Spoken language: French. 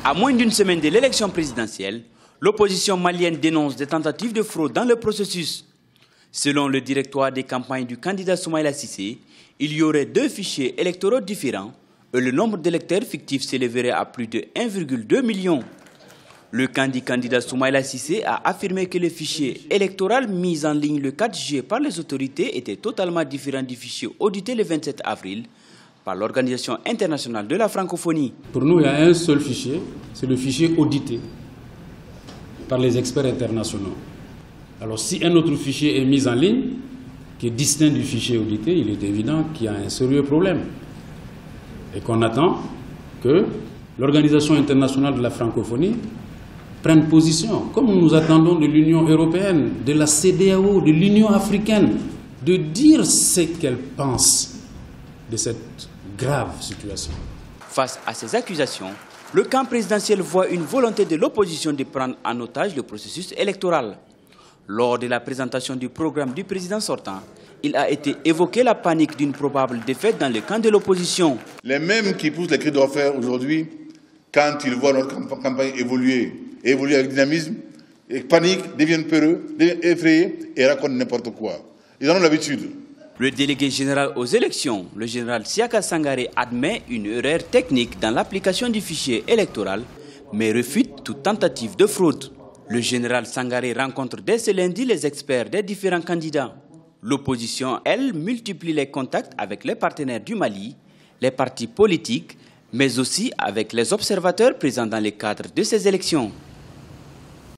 À moins d'une semaine de l'élection présidentielle, l'opposition malienne dénonce des tentatives de fraude dans le processus. Selon le directoire des campagnes du candidat Soumaïla Cissé, il y aurait 2 fichiers électoraux différents et le nombre d'électeurs fictifs s'élèverait à plus de 1,2 million. Le candidat Soumaïla Cissé a affirmé que le fichier électoral mis en ligne le 4 juillet par les autorités était totalement différent du fichier audité le 27 avril par l'Organisation internationale de la francophonie. Pour nous, il y a un seul fichier, c'est le fichier audité par les experts internationaux. Alors si un autre fichier est mis en ligne, qui est distinct du fichier audité, il est évident qu'il y a un sérieux problème. Et qu'on attend que l'Organisation internationale de la francophonie prenne position, comme nous attendons de l'Union européenne, de la CEDEAO, de l'Union africaine, de dire ce qu'elle pense de cette grave situation. Face à ces accusations, le camp présidentiel voit une volonté de l'opposition de prendre en otage le processus électoral. Lors de la présentation du programme du président sortant, il a été évoqué la panique d'une probable défaite dans le camp de l'opposition. Les mêmes qui poussent les cris d'orfèvre aujourd'hui, quand ils voient notre campagne évoluer avec dynamisme, et paniquent, deviennent peureux, deviennent effrayés et racontent n'importe quoi. Ils en ont l'habitude. Le délégué général aux élections, le général Siaka Sangaré, admet une erreur technique dans l'application du fichier électoral, mais refute toute tentative de fraude. Le général Sangaré rencontre dès ce lundi les experts des différents candidats. L'opposition, elle, multiplie les contacts avec les partenaires du Mali, les partis politiques, mais aussi avec les observateurs présents dans le cadre de ces élections.